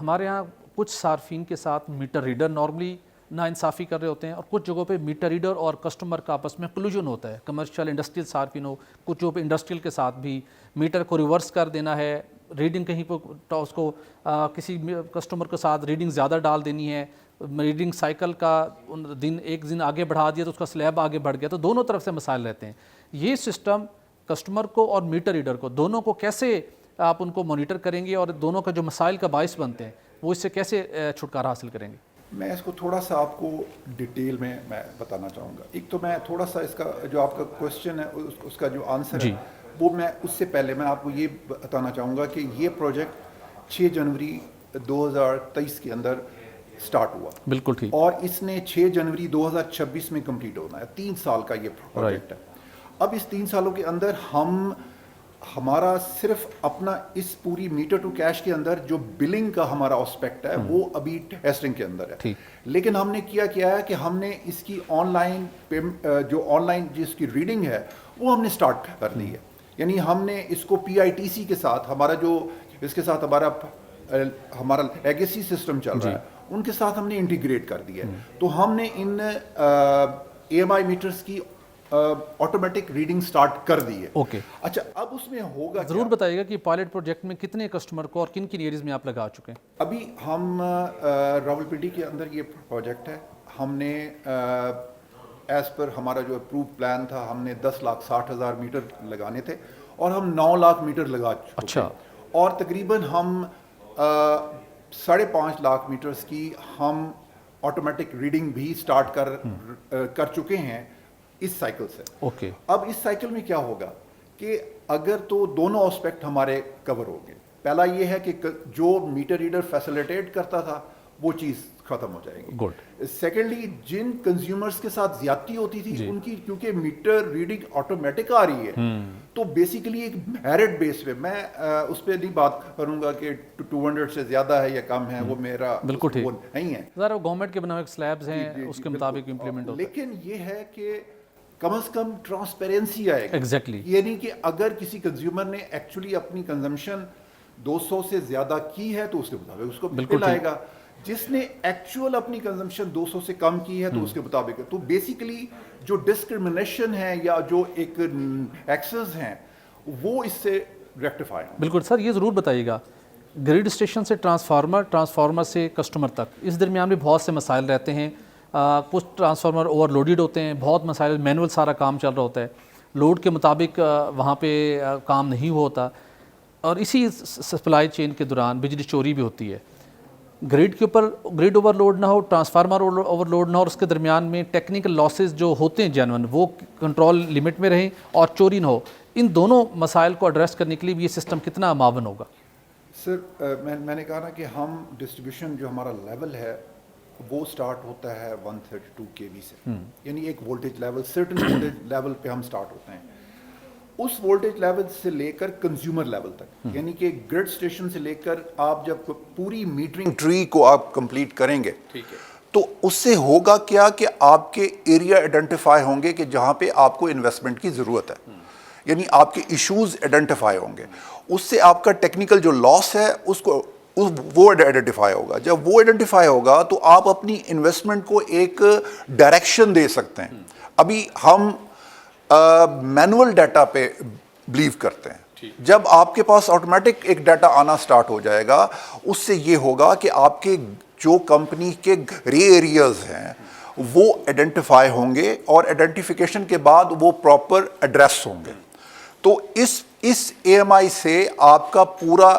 ہمارے ہاں کچھ صارفین کے ساتھ میٹر ریڈر نارملی ناانصافی کر رہے ہوتے ہیں، اور کچھ جگہوں پہ میٹر ریڈر اور کسٹمر کا آپس میں کلوژن ہوتا ہے، کمرشل انڈسٹریل صارفین ہو، کچھ جگہوں پہ انڈسٹریل کے ساتھ بھی میٹر کو ریورس کر دینا ہے، ریڈنگ کہیں پہ اس کو کسی کسٹمر کے ساتھ ریڈنگ زیادہ ڈال دینی ہے، ریڈنگ سائیکل کا ایک دن آگے بڑھا دیا تو اس کا سلیب آگے بڑھ گیا، تو دونوں طرف سے مسائل رہتے ہیں۔ یہ سسٹم کسٹمر کو اور میٹر ریڈر کو دونوں کو کیسے آپ ان کو مانیٹر کریں گے، اور دونوں کا جو مسائل کا باعث بنتے ہیں وہ اس سے کیسے چھٹکارا حاصل کریں گے؟ میں اس کو تھوڑا سا آپ کو ڈیٹیل میں بتانا چاہوں گا۔ ایک تو میں تھوڑا سا اس کا جو آپ کا کوشچن ہے اس کا جو آنسر ہے وہ میں اس سے پہلے میں آپ کو یہ بتانا چاہوں گا کہ یہ پروجیکٹ 6 جنوری 2023 کے اندر سٹارٹ ہوا، بالکل ٹھیک، اور اس نے 6 جنوری 2026 میں کمپلیٹ ہونا ہے۔ 3 سال کا یہ پروجیکٹ ہے۔ اب اس 3 سالوں کے اندر ہمارا صرف اپنا اس پوری میٹر ٹو کیش کے اندر جو بلنگ کا ہمارا اسپیکٹ ہے وہ ابھی ٹیسٹنگ کے اندر ہے، لیکن ہم نے کیا ہے کہ ہم نے اس کی آن لائن جس کی ریڈنگ ہے وہ ہم نے سٹارٹ کر دی ہے۔ یعنی ہم نے اس کو پی آئی ٹی سی کے ساتھ اس کے ساتھ ہمارا لیگیسی سسٹم چل رہا ہے ان کے ساتھ ہم نے انٹیگریٹ کر دیا ہے۔ تو ہم نے ان اے ایم آئی میٹرز کی آٹومیٹک ریڈنگ سٹارٹ کر دی ہے۔ اوکے، اچھا، اب اس میں ہوگا ضرور بتائیے گا کہ پائلٹ پروجیکٹ میں کتنے کسٹمر کو اور کن کن ایریز میں آپ لگا چکے ہیں؟ ابھی ہم راولپنڈی کے اندر یہ پروجیکٹ ہے، ہم نے ایز پر ہمارا جو اپروو پلان تھا ہم نے 10,60,000 میٹر لگانے تھے اور ہم 9 لاکھ میٹر لگا چکے ہیں، اور تقریباً ہم 5.5 لاکھ میٹرز کی ہم آٹومیٹک ریڈنگ بھی سٹارٹ کر چکے ہیں اس سائیکل سے۔ اوکے، اب اس سائیکل میں کیا ہوگا کہ اگر تو دونوں اسپیکٹ ہمارے کور ہو گئے، پہلا یہ ہے کہ جو میٹر ریڈر فیسیلیٹیٹ کرتا تھا وہ چیز ختم ہو جائے گی۔ گڈ۔ سیکنڈلی، جن کنزیومرز کے ساتھ زیادتی ہوتی تھی ان کی کیونکہ میٹر ریڈنگ آٹومیٹک آ رہی ہے تو بیسیکلی ایک میرٹ بیس پہ میں اس پہ نہیں بات کروں گا کہ 200 سے زیادہ ہے یا کم ہے، وہ میرا بالکل ٹھیک نہیں ہے، ذرا گورنمنٹ کے بنائے سلیبز ہیں اس کے مطابق امپلیمنٹ ہوتا ہے، لیکن یہ ہے کہ کم از کم ٹرانسپیرنسی آئے گی۔ ایگزیکٹلی، یعنی کہ اگر کسی کنزیومر نے ایکچولی اپنی کنزمپشن 200 سے زیادہ کی ہے تو اس کے مطابق اس کو بل آئے گا، جس نے ایکچوئل اپنی کنزمپشن 200 سے کم کی ہے تو اس کے مطابق ہے۔ تو بیسیکلی جو ڈسکرمنیشن ہے یا جو ایک ایکسز ہیں وہ اس سے ریکٹیفائی ہیں۔ بالکل سر، یہ ضرور بتائیے گا گریڈ اسٹیشن سے ٹرانسفارمر سے کسٹمر تک اس درمیان بھی بہت سے مسائل رہتے ہیں، کچھ ٹرانسفارمر اوور لوڈیڈ ہوتے ہیں، بہت مسائل، مینول سارا کام چل رہا ہوتا ہے، لوڈ کے مطابق وہاں پہ کام نہیں ہوتا، اور اسی سپلائی چین کے دوران بجلی چوری بھی ہوتی ہے۔ گریڈ کے اوپر گریڈ اوور لوڈ نہ ہو، ٹرانسفارمر اوور لوڈ نہ ہو، اور اس کے درمیان میں ٹیکنیکل لاسز جو ہوتے ہیں جینون وہ کنٹرول لیمٹ میں رہیں اور چوری نہ ہو، ان دونوں مسائل کو ایڈریس کرنے کے لیے بھی یہ سسٹم کتنا معاون ہوگا؟ سر میں نے کہا نا کہ ہم ڈسٹریبیوشن جو ہمارا لیول ہے وہ سٹارٹ ہوتا ہے 132 kV سے، یعنی ایک voltage level, certain voltage level پہ ہم سٹارٹ ہوتے ہیں۔ اس وولٹیج لیول سے لے کر کنزیومر لیول تک، یعنی کہ گرڈ اسٹیشن سے لے کر آپ جب پوری میٹرنگ ٹری کو آپ کمپلیٹ کریں گے تو اس سے ہوگا کیا کہ آپ کے ایریا آئیڈینٹیفائی ہوں گے کہ جہاں پہ آپ کو انویسٹمنٹ کی ضرورت ہے، یعنی آپ کے ایشوز آئیڈینٹیفائی ہوں گے، اس سے آپ کا ٹیکنیکل جو لاس ہے اس کو وہ آئیڈینٹیفائی ہوگا۔ جب وہ آئیڈینٹیفائی ہوگا تو آپ اپنی انویسٹمنٹ کو ایک ڈائریکشن دے سکتے ہیں۔ ابھی ہم مینول ڈیٹا پہ بلیو کرتے ہیں، جب آپ کے پاس آٹومیٹک ایک ڈیٹا آنا سٹارٹ ہو جائے گا اس سے یہ ہوگا کہ آپ کے جو کمپنی کے گرے ایریاز ہیں وہ آئیڈینٹیفائی ہوں گے، اور آئیڈینٹیفیکیشن کے بعد وہ پراپر ایڈریس ہوں گے۔ تو اس اے ایم آئی سے آپ کا پورا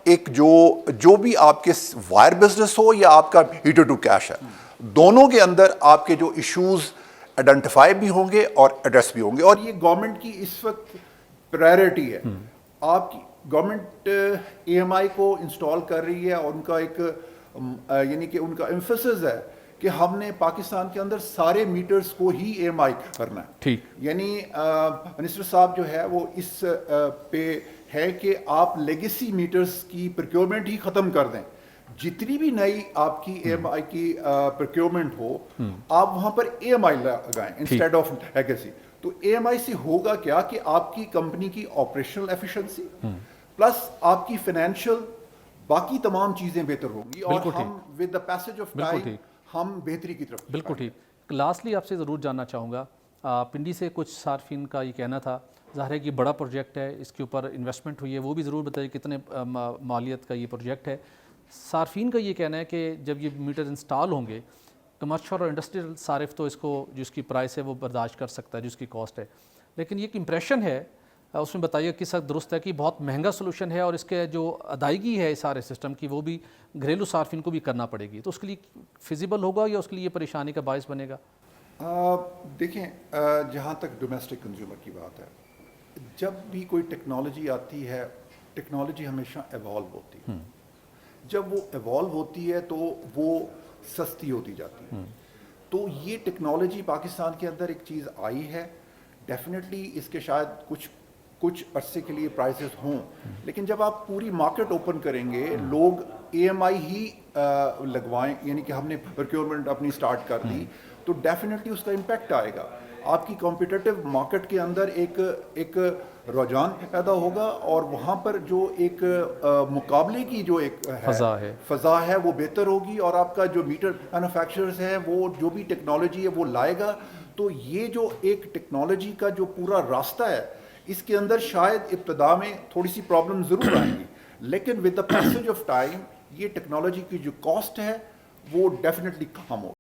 ایک جو بھی آپ کے وائر بزنس ہو یا آپ کا ہیٹر ٹو کیش ہے، دونوں کے اندر آپ کے جو ایشوز آئیڈینٹیفائی بھی ہوں گے اور ایڈریس بھی ہوں گے۔ اور یہ گورنمنٹ کی اس وقت پرائرٹی ہے، آپ کی گورنمنٹ اے ایم آئی کو انسٹال کر رہی ہے، اور ان کا ایک یعنی کہ ان کا ایمفیسس ہے کہ ہم نے پاکستان کے اندر سارے میٹرز کو ہی اے ایم آئی کرنا ہے۔ ٹھیک، یعنی منسٹر صاحب جو ہے وہ اس پہ ہے کہ آپ لیگیسی میٹرز کی پروکیورمنٹ ہی ختم کر دیں، جتنی بھی نئی آپ کی اے ایم آئی کی پروکیورمنٹ ہو آپ وہاں پر اے ایم آئی لگائیں انسٹیڈ آف لیگیسی۔ تو اے ایم آئی سے ہوگا کیا کہ آپ کی کمپنی کی آپریشنل ایفیشنسی پلس آپ کی فائنینشیل باقی تمام چیزیں بہتر ہوں گی اور بالکل ہم ود دا پیسج آف بالکل ٹائم ٹھیک، ہم بہتری کی طرف بالکل ٹھیک. لاسٹلی آپ سے ضرور جاننا چاہوں گا، پنڈی سے کچھ صارفین کا یہ کہنا تھا، ظاہر ہے کہ بڑا پروجیکٹ ہے، اس کے اوپر انویسٹمنٹ ہوئی ہے، وہ بھی ضرور بتائیے کتنے مالیت کا یہ پروجیکٹ ہے. صارفین کا یہ کہنا ہے کہ جب یہ میٹر انسٹال ہوں گے، کمرشل اور انڈسٹریل صارف تو اس کو جو اس کی پرائس ہے وہ برداشت کر سکتا ہے، جو اس کی کاسٹ ہے، لیکن یہ ایک امپریشن ہے، اس میں بتائیے کس حد درست ہے کہ بہت مہنگا سولوشن ہے اور اس کے جو ادائیگی ہے سارے سسٹم کی وہ بھی گھریلو صارفین کو بھی کرنا پڑے گی، تو اس کے لیے فیزیبل ہوگا یا اس کے لیے یہ پریشانی کا باعث بنے گا؟ دیکھیں جہاں تک ڈومیسٹک کنزیومر کی بات ہے، جب بھی کوئی ٹیکنالوجی آتی ہے، ٹیکنالوجی ہمیشہ ایوالو ہوتی ہے. جب وہ ایوالو ہوتی ہے تو وہ سستی ہوتی جاتی ہے. تو یہ ٹیکنالوجی پاکستان کے اندر ایک چیز آئی ہے، ڈیفینیٹلی اس کے شاید کچھ عرصے کے لیے پرائسز ہوں، لیکن جب آپ پوری مارکیٹ اوپن کریں گے، لوگ اے ایم آئی ہی لگوائیں، یعنی کہ ہم نے پروکیورمنٹ اپنی سٹارٹ کر دی، تو ڈیفینیٹلی اس کا امپیکٹ آئے گا. آپ کی کمپیٹیٹو مارکیٹ کے اندر ایک رجحان پیدا ہوگا اور وہاں پر جو ایک مقابلے کی جو ایک فضا ہے وہ بہتر ہوگی، اور آپ کا جو میٹر مینوفیکچررز ہے وہ جو بھی ٹیکنالوجی ہے وہ لائے گا. تو یہ جو ایک ٹیکنالوجی کا جو پورا راستہ ہے، اس کے اندر شاید ابتدا میں تھوڑی سی پرابلم ضرور آئیں گی، لیکن with the passage of time یہ ٹیکنالوجی کی جو کاسٹ ہے وہ ڈیفینیٹلی کم ہوگی.